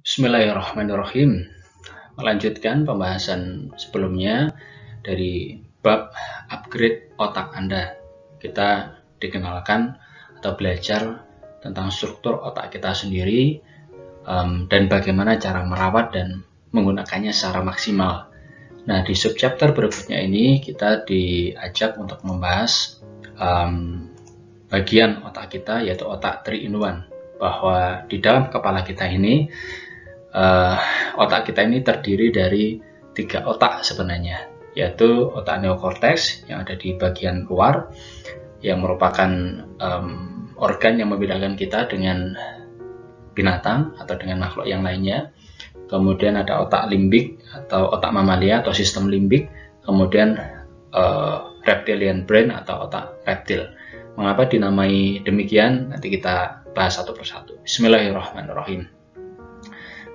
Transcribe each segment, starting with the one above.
Bismillahirrahmanirrahim. Melanjutkan pembahasan sebelumnya dari bab upgrade otak Anda. Kita dikenalkan atau belajar tentang struktur otak kita sendiri dan bagaimana cara merawat dan menggunakannya secara maksimal. Nah, di subchapter berikutnya ini kita diajak untuk membahas bagian otak kita, yaitu otak 3-in-1, bahwa di dalam kepala kita ini otak kita ini terdiri dari 3 otak sebenarnya, yaitu otak neokorteks yang ada di bagian luar, yang merupakan organ yang membedakan kita dengan binatang atau dengan makhluk yang lainnya. Kemudian ada otak limbik atau otak mamalia atau sistem limbik. Kemudian reptilian brain atau otak reptil. Mengapa dinamai demikian? Nanti kita bahas satu persatu. Bismillahirrahmanirrahim.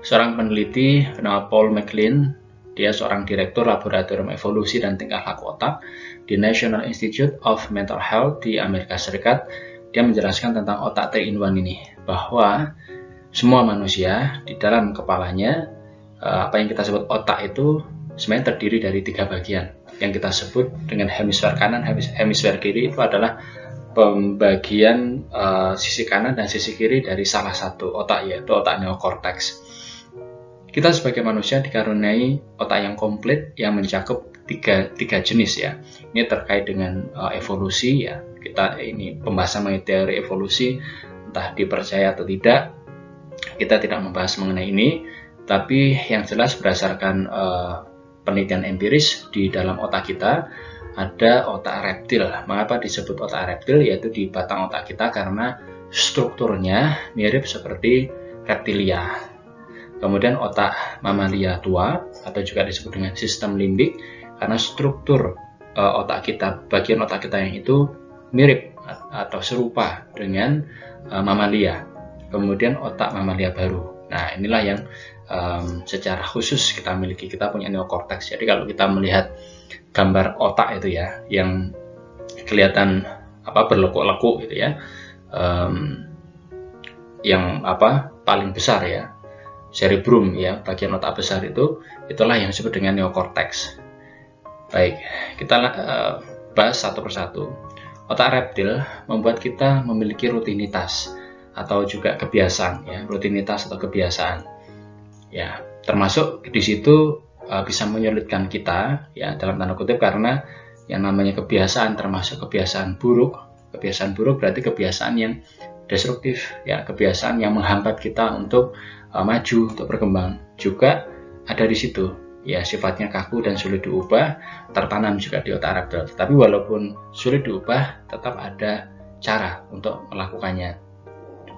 Seorang peneliti bernama Paul MacLean, dia seorang direktur laboratorium evolusi dan tingkah laku otak di National Institute of Mental Health di Amerika Serikat. Dia menjelaskan tentang otak 3-in-1 ini, bahwa semua manusia di dalam kepalanya, apa yang kita sebut otak itu sebenarnya terdiri dari 3 bagian. Yang kita sebut dengan hemisfer kanan, hemisfer kiri itu adalah pembagian sisi kanan dan sisi kiri dari salah satu otak, yaitu otak neokorteks. Kita sebagai manusia dikaruniai otak yang komplit yang mencakup tiga jenis ya. Ini terkait dengan evolusi ya. Kita ini pembahasan mengenai teori evolusi, entah dipercaya atau tidak, kita tidak membahas mengenai ini. Tapi yang jelas berdasarkan penelitian empiris di dalam otak kita ada otak reptil. Mengapa disebut otak reptil? Yaitu di batang otak kita karena strukturnya mirip seperti reptilia. Kemudian otak mamalia tua atau juga disebut dengan sistem limbik karena struktur otak kita, bagian otak kita yang itu mirip atau serupa dengan mamalia. Kemudian otak mamalia baru. Nah, inilah yang secara khusus kita miliki. Kita punya neokorteks. Jadi kalau kita melihat gambar otak itu ya, yang kelihatan berlekuk-lekuk gitu ya, yang paling besar ya, cerebrum ya, bagian otak besar itulah yang disebut dengan neokorteks. Baik, kita bahas satu persatu. Otak reptil membuat kita memiliki rutinitas atau juga kebiasaan ya, rutinitas atau kebiasaan. Ya, termasuk di situ bisa menyulitkan kita ya, dalam tanda kutip, karena yang namanya kebiasaan termasuk kebiasaan buruk. Kebiasaan buruk berarti kebiasaan yang destruktif ya, kebiasaan yang menghambat kita untuk maju, untuk berkembang. Juga ada di situ ya, sifatnya kaku dan sulit diubah, tertanam juga di otak reptil. Tapi walaupun sulit diubah, tetap ada cara untuk melakukannya.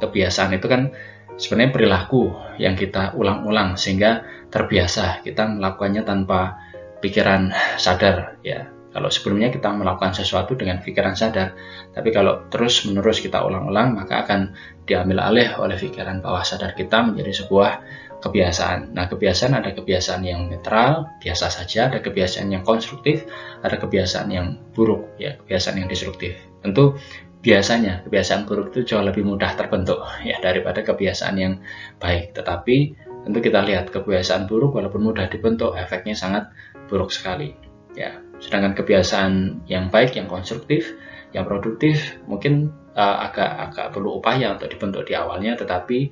Kebiasaan itu kan sebenarnya perilaku yang kita ulang-ulang sehingga terbiasa kita melakukannya tanpa pikiran sadar ya. Kalau sebelumnya kita melakukan sesuatu dengan pikiran sadar, tapi kalau terus-menerus kita ulang-ulang, maka akan diambil alih oleh pikiran bawah sadar kita menjadi sebuah kebiasaan. Nah, kebiasaan ada kebiasaan yang netral, biasa saja, ada kebiasaan yang konstruktif, ada kebiasaan yang buruk, ya, kebiasaan yang destruktif. Tentu biasanya kebiasaan buruk itu jauh lebih mudah terbentuk ya daripada kebiasaan yang baik. Tetapi tentu kita lihat kebiasaan buruk walaupun mudah dibentuk, efeknya sangat buruk sekali. Ya, sedangkan kebiasaan yang baik, yang konstruktif, yang produktif mungkin agak perlu upaya untuk dibentuk di awalnya, tetapi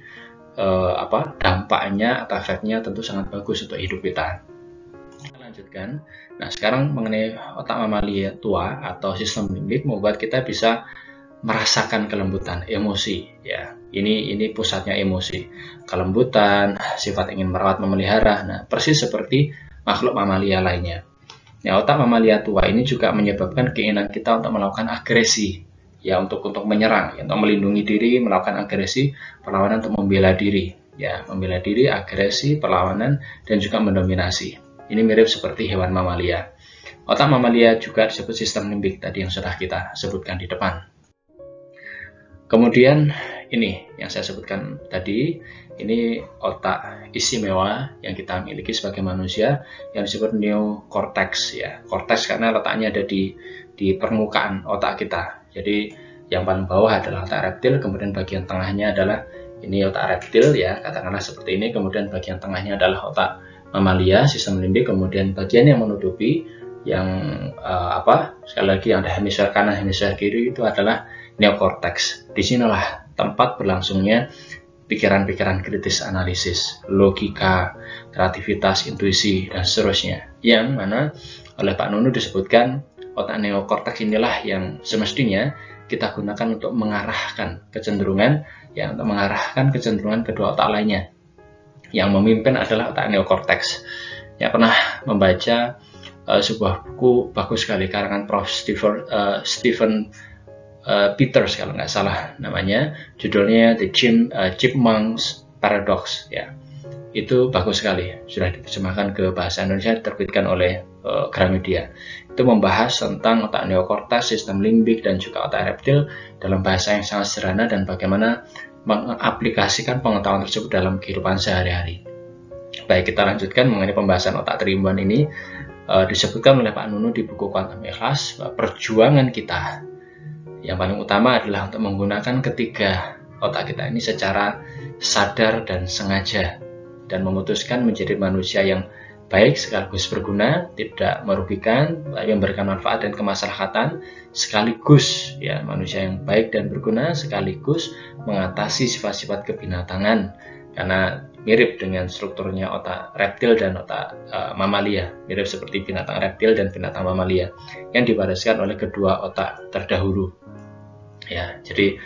dampaknya atau efeknya tentu sangat bagus untuk hidup kita. Kita lanjutkan. Nah, sekarang mengenai otak mamalia tua atau sistem limbik membuat kita bisa merasakan kelembutan, emosi ya. Ini pusatnya emosi, kelembutan, sifat ingin merawat, memelihara. Nah, persis seperti makhluk mamalia lainnya. Nah, otak mamalia tua ini juga menyebabkan keinginan kita untuk melakukan agresi, ya, untuk menyerang, ya, untuk melindungi diri, melakukan agresi, perlawanan, untuk membela diri, ya, membela diri, agresi, perlawanan, dan juga mendominasi. Ini mirip seperti hewan mamalia. Otak mamalia juga disebut sistem limbik tadi yang sudah kita sebutkan di depan. Kemudian ini yang saya sebutkan tadi, ini otak istimewa yang kita miliki sebagai manusia yang disebut neokorteks ya. Korteks karena letaknya ada di permukaan otak kita. Jadi yang paling bawah adalah otak reptil, kemudian bagian tengahnya adalah ini otak reptil ya, katakanlah seperti ini. Kemudian bagian tengahnya adalah otak mamalia, sistem limbik. Kemudian bagian yang menutupi, yang sekali lagi yang ada hemisfer kanan, hemisfer kiri, itu adalah neokorteks. Disinilah tempat berlangsungnya pikiran-pikiran kritis, analisis, logika, kreativitas, intuisi, dan seterusnya. Yang mana oleh Pak Nunu disebutkan otak neokorteks inilah yang semestinya kita gunakan untuk mengarahkan kecenderungan, ya, untuk mengarahkan kecenderungan kedua otak lainnya. Yang memimpin adalah otak neokorteks. Ya, pernah membaca sebuah buku bagus sekali karangan Prof. Stephen Peters kalau nggak salah namanya, judulnya The Chipmunk's Paradox. Ya, itu bagus sekali, sudah diterjemahkan ke bahasa Indonesia, diterbitkan oleh Gramedia. Itu membahas tentang otak neokorteks, sistem limbik, dan juga otak reptil dalam bahasa yang sangat sederhana dan bagaimana mengaplikasikan pengetahuan tersebut dalam kehidupan sehari-hari. Baik, kita lanjutkan mengenai pembahasan otak triumviran ini. Disebutkan oleh Pak Nunu di buku Quantum Ikhlas, perjuangan kita yang paling utama adalah untuk menggunakan ketiga otak kita ini secara sadar dan sengaja, dan memutuskan menjadi manusia yang baik sekaligus berguna, tidak merugikan, tapi memberikan manfaat dan kemaslahatan, sekaligus ya, manusia yang baik dan berguna sekaligus mengatasi sifat-sifat kebinatangan, karena mirip dengan strukturnya otak reptil dan otak mamalia, mirip seperti binatang reptil dan binatang mamalia yang diwariskan oleh kedua otak terdahulu. Ya, jadi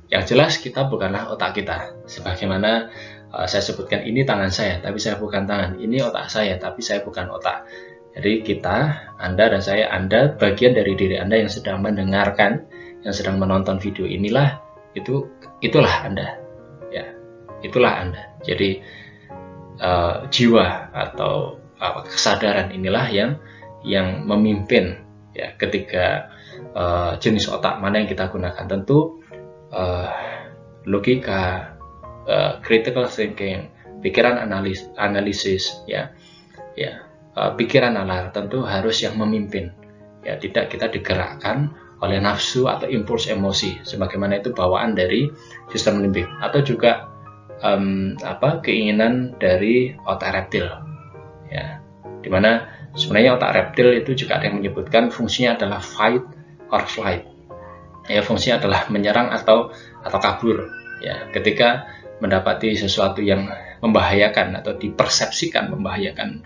yang jelas kita bukanlah otak kita, sebagaimana saya sebutkan, ini tangan saya tapi saya bukan tangan, ini otak saya tapi saya bukan otak. Jadi kita, Anda dan saya, Anda bagian dari diri Anda yang sedang mendengarkan, yang sedang menonton video inilah, itulah Anda. Ya, itulah Anda. Jadi jiwa atau kesadaran inilah yang memimpin ya ketiga jenis otak mana yang kita gunakan. Tentu logika, critical thinking, pikiran analisis, pikiran nalar tentu harus yang memimpin. Ya, tidak kita digerakkan oleh nafsu atau impuls emosi, sebagaimana itu bawaan dari sistem limbik, atau juga keinginan dari otak reptil. Ya, dimana sebenarnya otak reptil itu juga ada yang menyebutkan fungsinya adalah fight or flight. Ya, fungsinya adalah menyerang atau kabur. Ya, ketika mendapati sesuatu yang membahayakan atau dipersepsikan membahayakan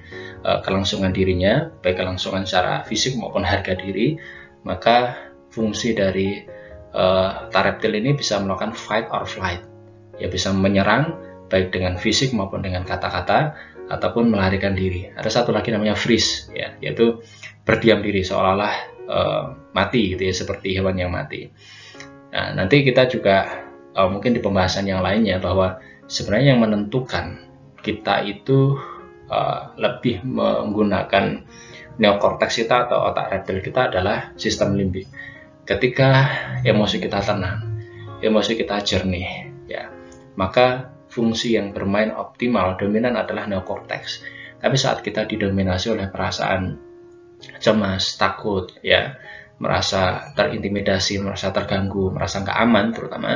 kelangsungan dirinya, baik kelangsungan secara fisik maupun harga diri, maka fungsi dari otak reptil ini bisa melakukan fight or flight. Ya, bisa menyerang baik dengan fisik maupun dengan kata-kata, ataupun melarikan diri. Ada satu lagi namanya freeze, ya, yaitu berdiam diri seolah-olah mati gitu ya, seperti hewan yang mati. Nah, nanti kita juga mungkin di pembahasan yang lainnya bahwa sebenarnya yang menentukan kita itu lebih menggunakan neokorteks kita atau otak reptil kita adalah sistem limbik. Ketika emosi kita tenang, emosi kita jernih, ya, maka fungsi yang bermain optimal dominan adalah neokorteks. Tapi saat kita didominasi oleh perasaan cemas, takut, ya, merasa terintimidasi, merasa terganggu, merasa nggak aman terutama,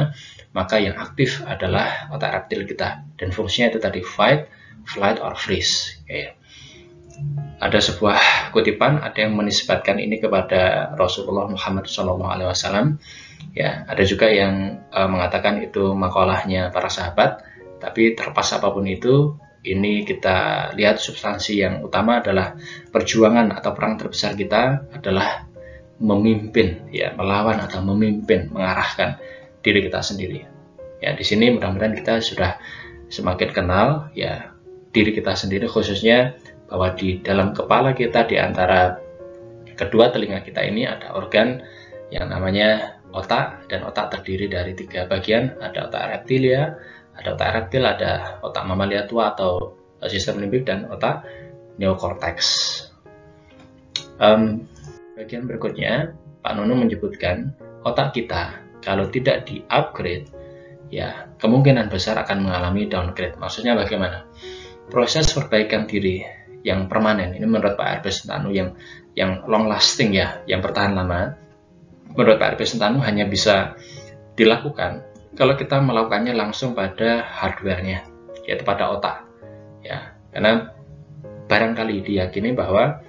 maka yang aktif adalah otak reptil kita, dan fungsinya itu tadi fight, flight, or freeze. Okay. Ada sebuah kutipan, ada yang menisbatkan ini kepada Rasulullah Muhammad SAW. Ya, ada juga yang mengatakan itu makalahnya para sahabat. Tapi terlepas apapun itu, ini kita lihat substansi yang utama adalah perjuangan atau perang terbesar kita adalah memimpin, ya, melawan atau memimpin, mengarahkan diri kita sendiri. Ya, di sini mudah-mudahan kita sudah semakin kenal ya diri kita sendiri, khususnya bahwa di dalam kepala kita, di antara kedua telinga kita ini ada organ yang namanya otak, dan otak terdiri dari 3 bagian. Ada otak reptilia, ada otak reptil, ada otak mamalia tua atau sistem limbik, dan otak neokorteks. Bagian berikutnya, Pak Nunu menyebutkan otak kita kalau tidak di-upgrade, ya kemungkinan besar akan mengalami downgrade. Maksudnya bagaimana? Proses perbaikan diri yang permanen ini menurut Pak R.B. Sentanu yang long lasting, ya, yang bertahan lama, menurut Pak R.B. Sentanu hanya bisa dilakukan kalau kita melakukannya langsung pada hardware-nya, yaitu pada otak. Ya, karena barangkali diyakini bahwa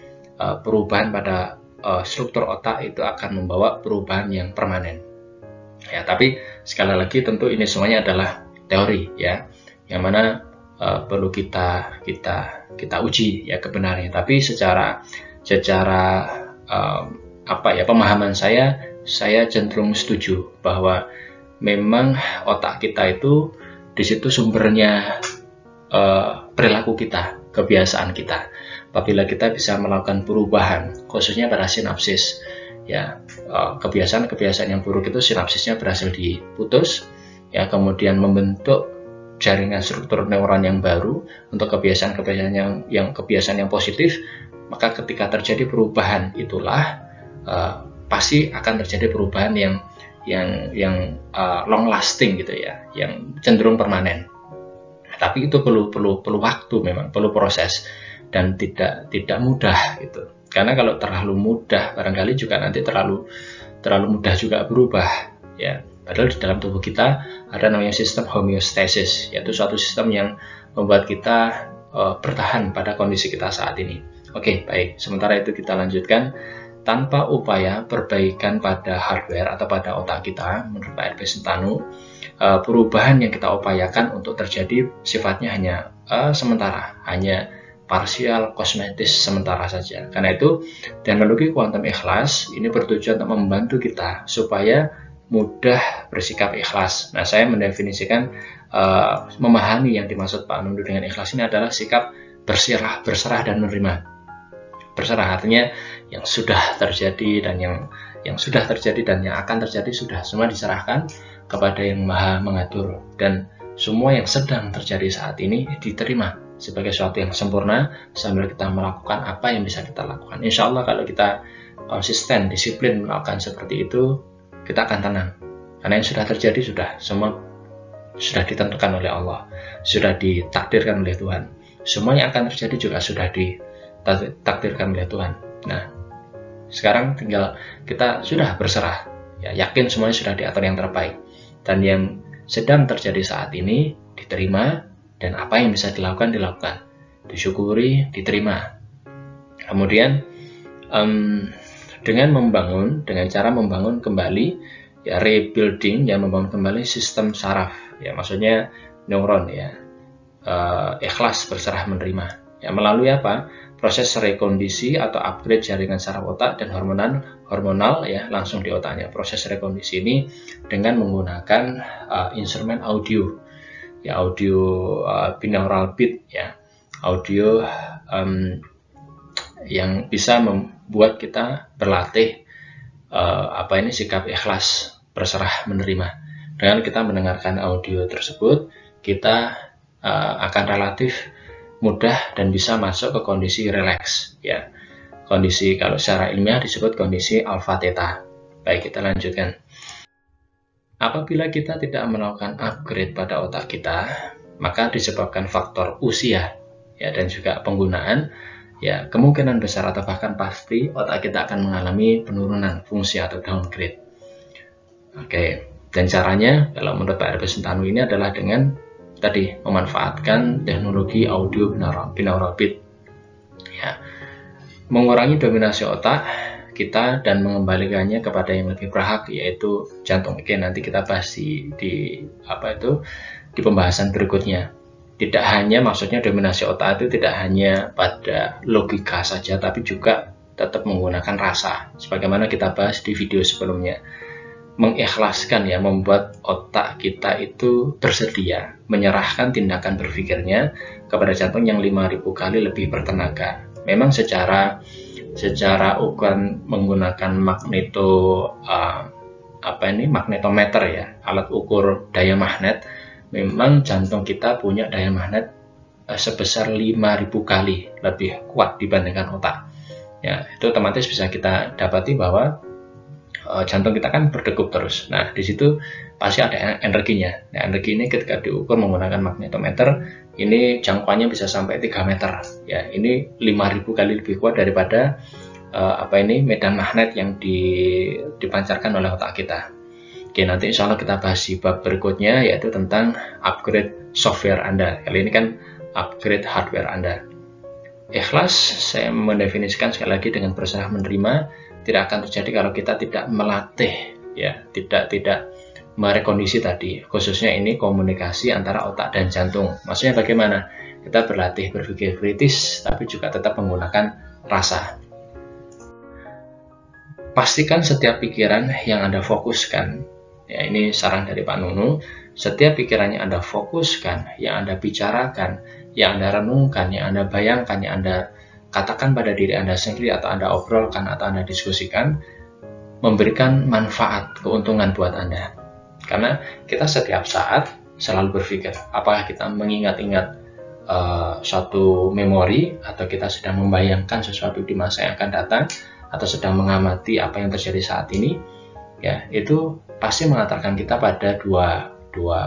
perubahan pada struktur otak itu akan membawa perubahan yang permanen. Ya, tapi sekali lagi tentu ini semuanya adalah teori, ya, yang mana perlu kita uji ya kebenarannya. Tapi secara pemahaman saya cenderung setuju bahwa memang otak kita itu di situ sumbernya perilaku kita, kebiasaan kita. Apabila kita bisa melakukan perubahan, khususnya pada sinapsis, ya, kebiasaan yang buruk itu sinapsisnya berhasil diputus, ya, kemudian membentuk jaringan struktur neuron yang baru untuk kebiasaan yang positif. Maka ketika terjadi perubahan itulah pasti akan terjadi perubahan yang long lasting gitu ya, yang cenderung permanen. Tapi itu perlu waktu, memang perlu proses, dan tidak mudah gitu. Karena kalau terlalu mudah barangkali juga nanti terlalu mudah juga berubah, ya. Padahal di dalam tubuh kita ada namanya sistem homeostasis, yaitu suatu sistem yang membuat kita bertahan pada kondisi kita saat ini. Oke, baik. Sementara itu kita lanjutkan. Tanpa upaya perbaikan pada hardware atau pada otak kita, menurut Pak R.B. Sentanu, perubahan yang kita upayakan untuk terjadi sifatnya hanya sementara, hanya parsial, kosmetis, sementara saja. Karena itu, teknologi kuantum ikhlas ini bertujuan untuk membantu kita supaya mudah bersikap ikhlas. Nah, saya mendefinisikan memahami yang dimaksud Pak Nundu dengan ikhlas ini adalah sikap berserah dan menerima. Berserah artinya yang sudah terjadi dan yang sudah terjadi dan yang akan terjadi sudah semua diserahkan kepada Yang Maha Mengatur, dan semua yang sedang terjadi saat ini diterima sebagai sesuatu yang sempurna sambil kita melakukan apa yang bisa kita lakukan. Insya Allah kalau kita konsisten, disiplin melakukan seperti itu, kita akan tenang. Karena yang sudah terjadi semua sudah ditentukan oleh Allah, sudah ditakdirkan oleh Tuhan. Semua yang akan terjadi juga sudah ditakdirkan oleh Tuhan. Nah, sekarang tinggal kita sudah berserah, ya, yakin semuanya sudah diatur yang terbaik, dan yang sedang terjadi saat ini diterima, dan apa yang bisa dilakukan, disyukuri, diterima. Kemudian dengan cara membangun kembali, ya, rebuilding, ya, membangun kembali sistem saraf, ya, maksudnya neuron, ya, ikhlas, berserah, menerima, ya, melalui apa? Proses rekondisi atau upgrade jaringan saraf otak dan hormonal, ya, langsung di otaknya. Proses rekondisi ini dengan menggunakan instrumen audio, ya, audio binaural beat, ya, audio yang bisa membuat kita berlatih sikap ikhlas, berserah, menerima. Dengan kita mendengarkan audio tersebut, kita akan relatif mudah dan bisa masuk ke kondisi relax, ya. Kondisi kalau secara ilmiah disebut kondisi alpha theta. Baik, kita lanjutkan. Apabila kita tidak melakukan upgrade pada otak kita, maka disebabkan faktor usia, ya, dan juga penggunaan, ya, kemungkinan besar atau bahkan pasti otak kita akan mengalami penurunan fungsi atau downgrade. Oke, dan caranya kalau menurut Pak R.B. Sentanu ini adalah dengan tadi memanfaatkan teknologi audio binaural beat, ya, mengurangi dominasi otak kita dan mengembalikannya kepada yang lebih berhak, yaitu jantung. Oke, nanti kita bahas di pembahasan berikutnya. Tidak hanya, maksudnya dominasi otak itu tidak hanya pada logika saja, tapi juga tetap menggunakan rasa, sebagaimana kita bahas di video sebelumnya. Mengikhlaskan, ya, membuat otak kita itu bersedia menyerahkan tindakan berpikirnya kepada jantung yang 5.000 kali lebih bertenaga. Memang secara ukuran menggunakan magnetometer, ya, alat ukur daya magnet, memang jantung kita punya daya magnet sebesar 5.000 kali lebih kuat dibandingkan otak. Ya, itu otomatis bisa kita dapati bahwa jantung kita kan berdegup terus. Nah, di situ pasti ada energinya. Nah, energi ini ketika diukur menggunakan magnetometer, ini jangkauannya bisa sampai 3 meter. Ya, ini 5.000 kali lebih kuat daripada medan magnet yang dipancarkan oleh otak kita. Oke, nanti insya Allah kita bahas di bab berikutnya, yaitu tentang upgrade software Anda. Kali ini kan upgrade hardware Anda. Ikhlas, saya mendefinisikan sekali lagi dengan berserah menerima, tidak akan terjadi kalau kita tidak melatih, ya, tidak merekondisi tadi, khususnya ini komunikasi antara otak dan jantung. Maksudnya bagaimana? Kita berlatih berpikir kritis, tapi juga tetap menggunakan rasa. Pastikan setiap pikiran yang Anda fokuskan, ya ini saran dari Pak Nunu, setiap pikiran yang Anda fokuskan, yang Anda bicarakan, yang Anda renungkan, yang Anda bayangkan, yang Anda katakan pada diri Anda sendiri, atau Anda obrolkan, atau Anda diskusikan, memberikan manfaat, keuntungan buat Anda. Karena kita setiap saat selalu berpikir, apakah kita mengingat-ingat suatu memori, atau kita sedang membayangkan sesuatu di masa yang akan datang, atau sedang mengamati apa yang terjadi saat ini, ya itu pasti mengantarkan kita pada dua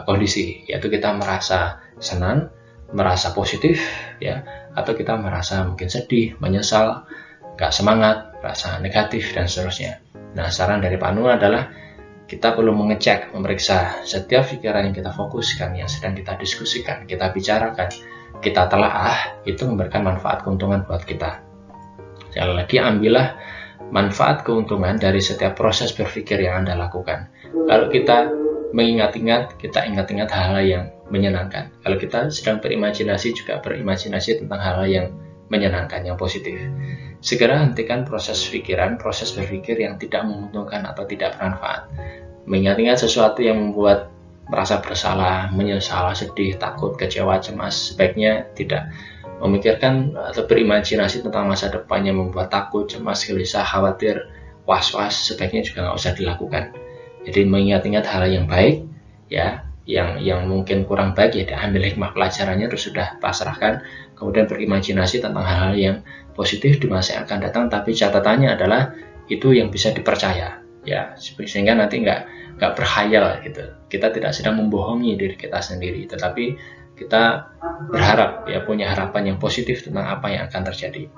kondisi, yaitu kita merasa senang, merasa positif, ya, atau kita merasa mungkin sedih, menyesal, gak semangat, rasa negatif, dan seterusnya. Nah, saran dari Pak Nunu adalah kita perlu mengecek, memeriksa setiap pikiran yang kita fokuskan, yang sedang kita diskusikan, kita bicarakan, kita telaah, itu memberikan manfaat keuntungan buat kita. Sekali lagi, ambillah manfaat keuntungan dari setiap proses berpikir yang Anda lakukan. Kalau kita mengingat-ingat, kita ingat-ingat hal-hal yang menyenangkan. Kalau kita sedang berimajinasi, juga berimajinasi tentang hal-hal yang menyenangkan, yang positif. Segera hentikan proses pikiran, proses berpikir yang tidak menguntungkan atau tidak bermanfaat. Mengingat-ingat sesuatu yang membuat merasa bersalah, menyesal, sedih, takut, kecewa, cemas, sebaiknya tidak. Memikirkan atau berimajinasi tentang masa depan yang membuat takut, cemas, gelisah, khawatir, was-was, sebaiknya juga nggak usah dilakukan. Jadi mengingat-ingat hal yang baik, ya, yang mungkin kurang baik, ya diambil hikmah pelajarannya, terus sudah pasrahkan. Kemudian berimajinasi tentang hal-hal yang positif di masa yang akan datang, tapi catatannya adalah itu yang bisa dipercaya, ya, sehingga nanti nggak berkhayal gitu. Kita tidak sedang membohongi diri kita sendiri, tetapi kita berharap, ya, punya harapan yang positif tentang apa yang akan terjadi.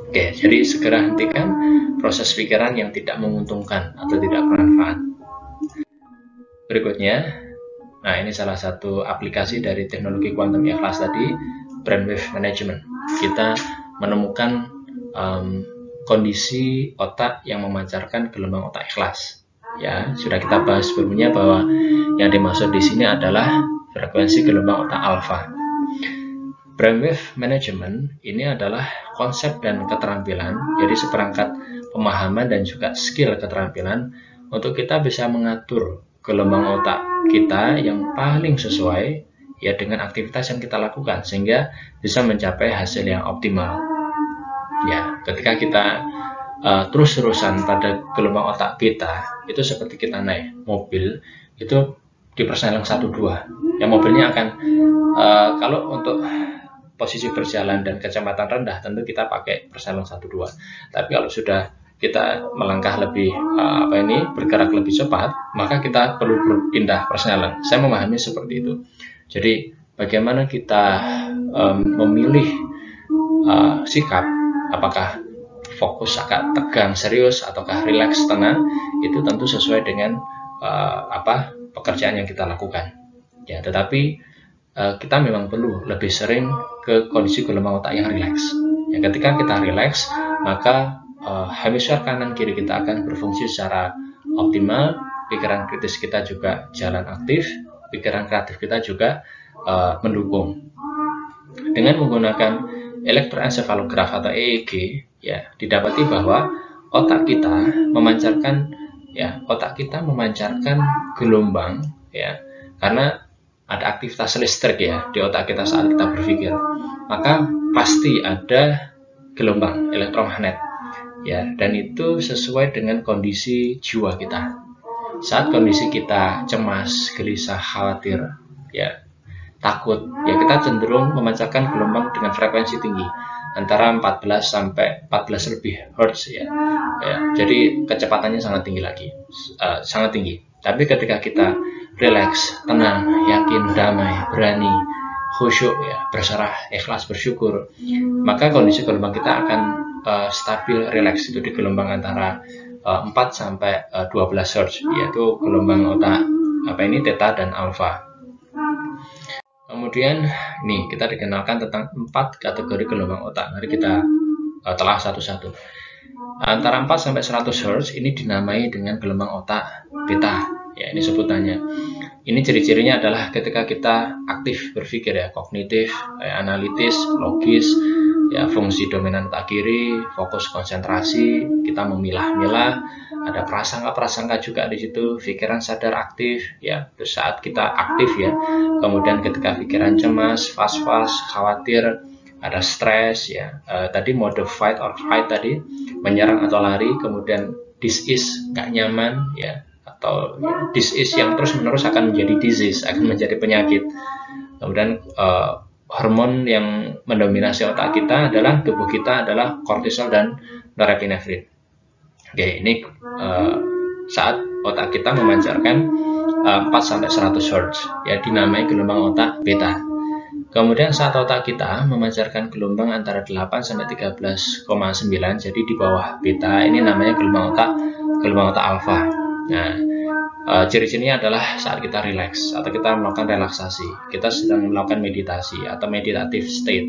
Oke, jadi segera hentikan proses pikiran yang tidak menguntungkan atau tidak bermanfaat. Berikutnya, nah ini salah satu aplikasi dari teknologi kuantum ikhlas tadi, brainwave management. Kita menemukan kondisi otak yang memancarkan gelombang otak ikhlas. Ya, sudah kita bahas sebelumnya bahwa yang dimaksud di sini adalah frekuensi gelombang otak alfa. Brainwave management ini adalah konsep dan keterampilan, jadi seperangkat pemahaman dan juga skill keterampilan untuk kita bisa mengatur gelombang otak kita yang paling sesuai, ya, dengan aktivitas yang kita lakukan, sehingga bisa mencapai hasil yang optimal. Ya, ketika kita terus-terusan pada gelombang otak beta, itu seperti kita naik mobil, itu di perseneling 1-2. Ya, mobilnya akan kalau untuk posisi berjalan dan kecepatan rendah, tentu kita pakai perseneling 1-2. Tapi kalau sudah kita melangkah lebih bergerak lebih cepat, maka kita perlu berpindah perseneling. Saya memahami seperti itu. Jadi bagaimana kita memilih sikap, apakah fokus agak tegang serius ataukah rileks tenang, itu tentu sesuai dengan pekerjaan yang kita lakukan. Ya, tetapi kita memang perlu lebih sering ke kondisi gelombang otak yang rileks. Ya, ketika kita rileks, maka hemisfer kanan kiri kita akan berfungsi secara optimal, pikiran kritis kita juga jalan aktif, pikiran kreatif kita juga mendukung. Dengan menggunakan elektroencephalograph atau EEG, ya, didapati bahwa otak kita memancarkan gelombang, ya, karena ada aktivitas listrik, ya, di otak kita saat kita berpikir, maka pasti ada gelombang elektromagnet, ya, dan itu sesuai dengan kondisi jiwa kita. Saat kondisi kita cemas, gelisah, khawatir, ya, takut, ya, kita cenderung memancarkan gelombang dengan frekuensi tinggi, antara 14 sampai 14 lebih Hz, ya. Jadi kecepatannya sangat tinggi lagi, sangat tinggi. Tapi ketika kita rileks, tenang, yakin, damai, berani, khusyuk, ya, berserah, ikhlas, bersyukur, maka kondisi gelombang kita akan stabil, rileks, itu di gelombang antara 4 sampai 12 Hz, yaitu gelombang otak theta dan alfa. Kemudian nih kita dikenalkan tentang 4 kategori gelombang otak. Mari kita telah satu-satu. Antara 4 sampai 100 Hz ini dinamai dengan gelombang otak beta. Ya, ini sebutannya. Ini ciri-cirinya adalah ketika kita aktif berpikir, ya, kognitif, analitis, logis, ya, fungsi dominan otak kiri, fokus konsentrasi, kita memilah-milah, ada prasangka-prasangka juga di situ, pikiran sadar aktif, ya. Terus saat kita aktif, ya, kemudian ketika pikiran cemas, was-was, khawatir, ada stres, ya. Tadi mode fight or flight tadi, menyerang atau lari, kemudian dis-ease, nggak nyaman, ya, atau dis-ease yang terus-menerus akan menjadi disease, akan menjadi penyakit. Kemudian hormon yang mendominasi otak kita adalah tubuh kita adalah kortisol dan norepinefrin. Oke, ini saat otak kita memancarkan 4 sampai 100 Hz, ya, dinamai gelombang otak beta. Kemudian saat otak kita memancarkan gelombang antara 8 sampai 13,9, jadi di bawah beta, ini namanya gelombang otak alfa. Nah, ciri-cirinya adalah saat kita rileks atau kita melakukan relaksasi, kita sedang melakukan meditasi atau meditative state,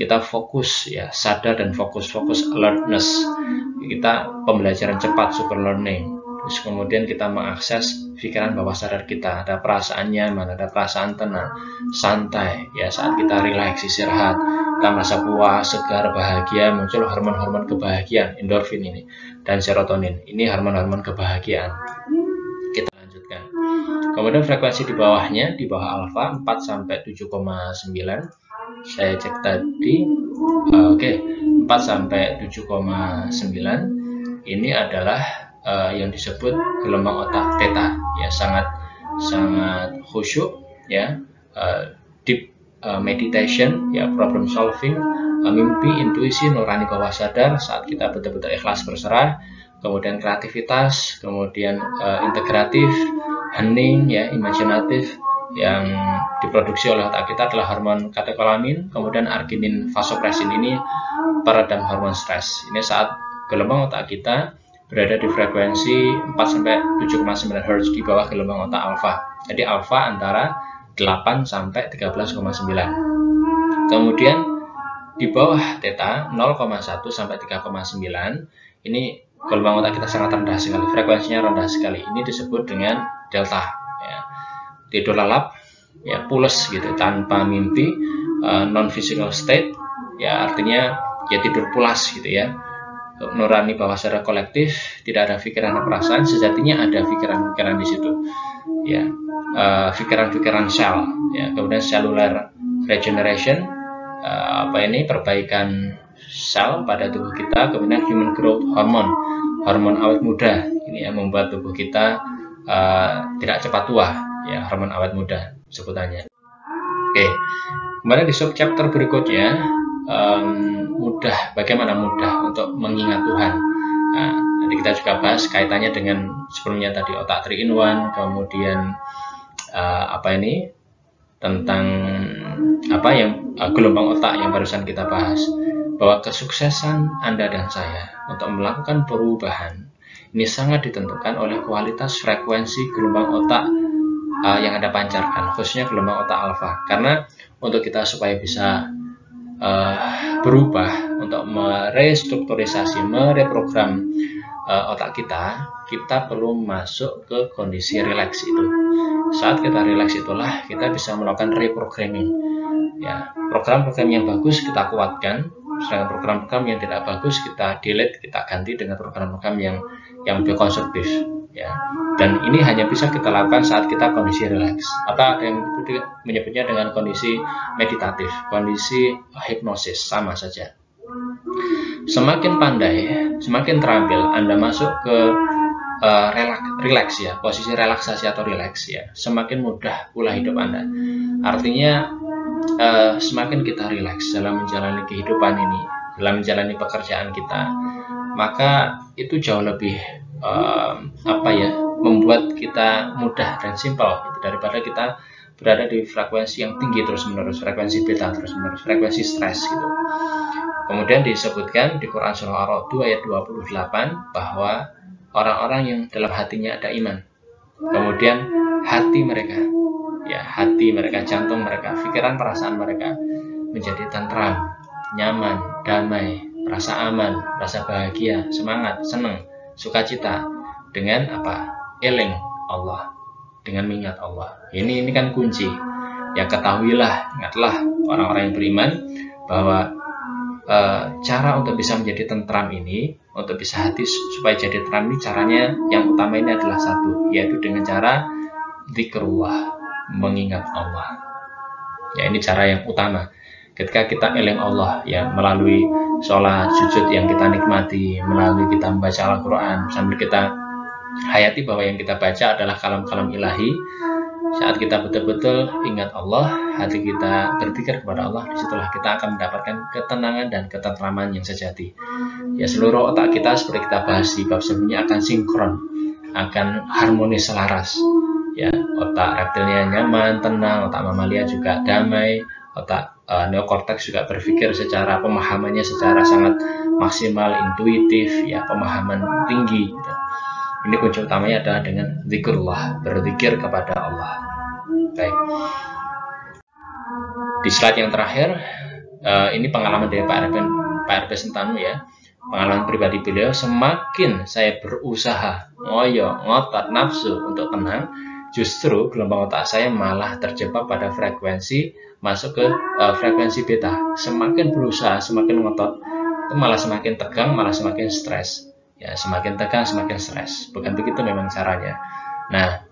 kita fokus, ya, sadar dan fokus alertness, kita pembelajaran cepat, super learning. Terus kemudian kita mengakses pikiran bawah sadar kita, ada perasaan nyaman, ada perasaan tenang, santai, ya. Saat kita rileks, istirahat, kita merasa puas, segar, bahagia, muncul hormon-hormon kebahagiaan, endorfin ini dan serotonin, ini hormon-hormon kebahagiaan. Kita lanjutkan. Kemudian frekuensi di bawahnya, di bawah alfa 4 sampai 7,9. Saya cek tadi. Oke, 4 sampai 7,9 ini adalah yang disebut gelombang otak theta, ya, sangat khusyuk, ya, deep meditation, ya, problem solving, mimpi, intuisi, nurani bawah sadar saat kita betul-betul ikhlas berserah, kemudian kreativitas, kemudian integratif, hening, ya, imajinatif. Yang diproduksi oleh otak kita adalah hormon katekolamin, kemudian arginin, vasopressin, ini peredam hormon stres. Ini saat gelombang otak kita berada di frekuensi 4 sampai 7,9 Hz di bawah gelombang otak alfa. Jadi alfa antara 8 sampai 13,9. Kemudian di bawah theta 0,1 sampai 3,9 ini gelombang otak kita sangat rendah sekali, frekuensinya rendah sekali. Ini disebut dengan delta, ya. Tidur lelap, ya, pules gitu, tanpa mimpi, non physical state, ya, artinya ya tidur pulas gitu, ya. Nurani bawah sadar kolektif, tidak ada pikiran dan perasaan, sejatinya ada pikiran-pikiran di situ, ya, pikiran-pikiran sel, ya. Kemudian cellular regeneration, perbaikan sel pada tubuh kita. Kemudian human growth hormone, hormon awet muda, ini yang membuat tubuh kita tidak cepat tua, ya, hormon awet muda sebutannya. Oke, kemudian di subchapter berikutnya, bagaimana mudah untuk mengingat Tuhan. Nah, nanti kita juga bahas kaitannya dengan sebelumnya tadi otak 3-in-1, kemudian tentang gelombang otak yang barusan kita bahas, bahwa kesuksesan Anda dan saya untuk melakukan perubahan ini sangat ditentukan oleh kualitas frekuensi gelombang otak yang Anda pancarkan, khususnya gelombang otak alfa. Karena untuk kita supaya bisa berubah, untuk merestrukturisasi, mereprogram otak kita perlu masuk ke kondisi rileks itu. Saat kita rileks itulah kita bisa melakukan reprogramming, ya. Program-program yang bagus kita kuatkan, sedangkan program-program yang tidak bagus kita delete, kita ganti dengan program-program yang lebih konstruktif, ya. Dan ini hanya bisa kita lakukan saat kita kondisi rileks, atau yang menyebutnya dengan kondisi meditatif, kondisi hipnosis, sama saja. Semakin pandai, semakin terampil Anda masuk ke relax, ya, posisi relaksasi atau rileks, ya, semakin mudah pula hidup Anda. Artinya semakin kita rileks dalam menjalani kehidupan ini, dalam menjalani pekerjaan kita, maka itu jauh lebih membuat kita mudah dan simpel gitu, daripada kita berada di frekuensi yang tinggi terus-menerus, frekuensi beta terus-menerus, frekuensi stres gitu. Kemudian disebutkan di Quran Surah Ar-Ra'd ayat 28 bahwa orang-orang yang dalam hatinya ada iman. Kemudian hati mereka, jantung mereka, pikiran, perasaan mereka menjadi tentram, nyaman, damai, rasa aman, rasa bahagia, semangat, senang, sukacita dengan apa? Eling Allah, dengan mengingat Allah. Ini kan kunci. Ya, ketahuilah, ingatlah orang-orang yang beriman bahwa cara untuk bisa menjadi tentram ini, untuk bisa hati supaya jadi tentram ini, caranya yang utama ini adalah satu, yaitu dengan cara zikrullah, mengingat Allah. Ya, ini cara yang utama. Ketika kita eling Allah, ya, melalui sholat, sujud yang kita nikmati, melalui kita membaca Al-Quran, sambil kita hayati bahwa yang kita baca adalah kalam-kalam ilahi. Saat kita betul-betul ingat Allah, hati kita berpikir kepada Allah, disitulah kita akan mendapatkan ketenangan dan ketentraman yang sejati. Ya, seluruh otak kita seperti kita bahas di bab sebelumnya akan sinkron, akan harmonis, selaras. Ya, otak reptilnya nyaman, tenang, otak mamalia juga damai, otak neokorteks juga berpikir secara pemahamannya secara sangat maksimal, intuitif, ya, pemahaman tinggi. Gitu. Ini kunci utamanya adalah dengan zikrullah, berzikir kepada Allah. Baik. Di slide yang terakhir, ini pengalaman dari Pak RP Sentanu, ya. Pengalaman pribadi beliau, semakin saya berusaha ngotot nafsu untuk tenang, justru gelombang otak saya malah terjebak pada frekuensi masuk ke frekuensi beta. Semakin berusaha, semakin ngotot, itu malah semakin tegang, malah semakin stres. Ya, semakin tegang, semakin stres. Bukan begitu memang caranya. Nah,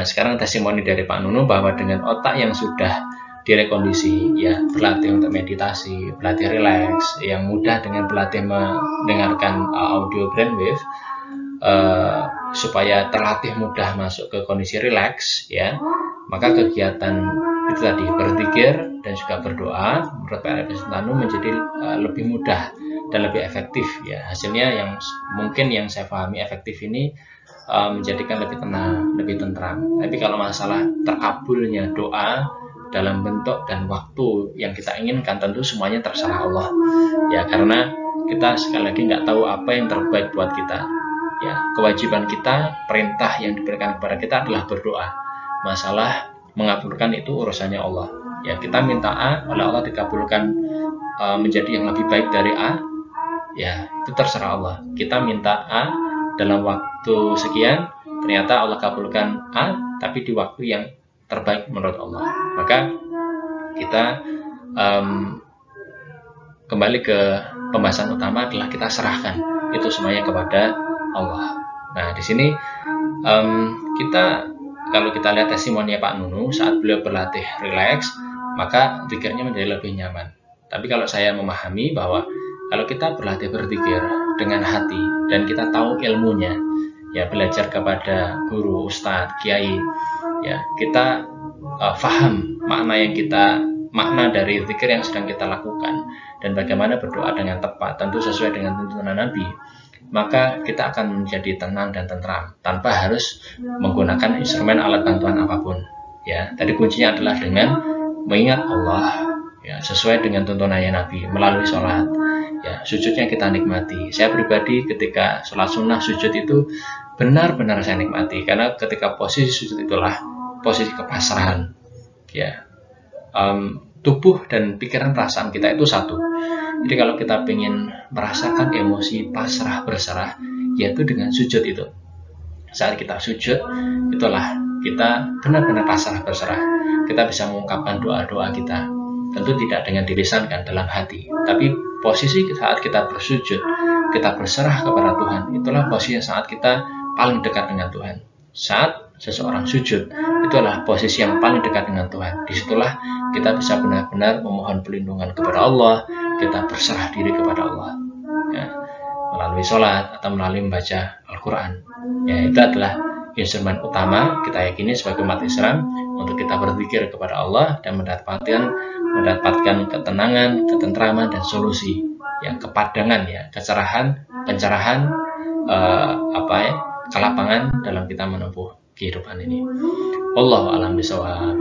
sekarang testimoni dari Pak Nunu bahwa dengan otak yang sudah direkondisi, ya, berlatih untuk meditasi, berlatih rileks, yang mudah dengan berlatih mendengarkan audio brainwave, supaya terlatih mudah masuk ke kondisi rileks, ya, maka kegiatan itu tadi, berzikir dan juga berdoa, menurut Pak RP Sentanu menjadi lebih mudah dan lebih efektif, ya. Hasilnya yang mungkin yang saya pahami efektif ini menjadikan lebih tenang, lebih tentram. Tapi kalau masalah terkabulnya doa dalam bentuk dan waktu yang kita inginkan, tentu semuanya terserah Allah, ya, karena kita sekali lagi nggak tahu apa yang terbaik buat kita. Ya, kewajiban kita, perintah yang diberikan kepada kita adalah berdoa. Masalah mengabulkan itu urusannya Allah. Ya, kita minta A, oleh Allah dikabulkan menjadi yang lebih baik dari A, ya, itu terserah Allah. Kita minta A dalam waktu sekian, ternyata Allah kabulkan A, tapi di waktu yang terbaik menurut Allah. Maka kita kembali ke pembahasan utama adalah kita serahkan itu semuanya kepada Allah. Nah, di sini kalau kita lihat testimoni Pak Nunu saat beliau berlatih rileks, maka zikirnya menjadi lebih nyaman. Tapi kalau saya memahami bahwa kalau kita berlatih berzikir dengan hati dan kita tahu ilmunya, ya, belajar kepada guru, ustadz, kiai, ya, kita faham makna dari zikir yang sedang kita lakukan dan bagaimana berdoa dengan tepat, tentu sesuai dengan tuntunan Nabi, maka kita akan menjadi tenang dan tentram tanpa harus menggunakan instrumen alat bantuan apapun. Ya, tadi kuncinya adalah dengan mengingat Allah, ya, sesuai dengan tuntunannya Nabi melalui sholat. Ya, sujudnya kita nikmati. Saya pribadi ketika sholat sunnah, sujud itu benar-benar saya nikmati, karena ketika posisi sujud itulah posisi kepasrahan. Ya, tubuh dan pikiran, perasaan kita itu satu. Jadi kalau kita ingin merasakan emosi pasrah berserah, yaitu dengan sujud itu. Saat kita sujud, itulah kita benar-benar pasrah berserah. Kita bisa mengungkapkan doa-doa kita. Tentu tidak dengan dilisankan dalam hati, tapi posisi saat kita bersujud, kita berserah kepada Tuhan, itulah posisi saat kita paling dekat dengan Tuhan. Saat seseorang sujud, itulah posisi yang paling dekat dengan Tuhan. Disitulah kita bisa benar-benar memohon perlindungan kepada Allah, kita berserah diri kepada Allah, ya, melalui sholat atau melalui membaca Al-Quran. Ya, itu adalah instrumen utama kita yakini sebagai umat Islam untuk kita berzikir kepada Allah dan mendapatkan ketenangan, ketentraman, dan solusi yang kepadangan, ya, kecerahan, pencerahan, kelapangan dalam kita menempuh kehidupan ini. Wallahu a'lam bishawab.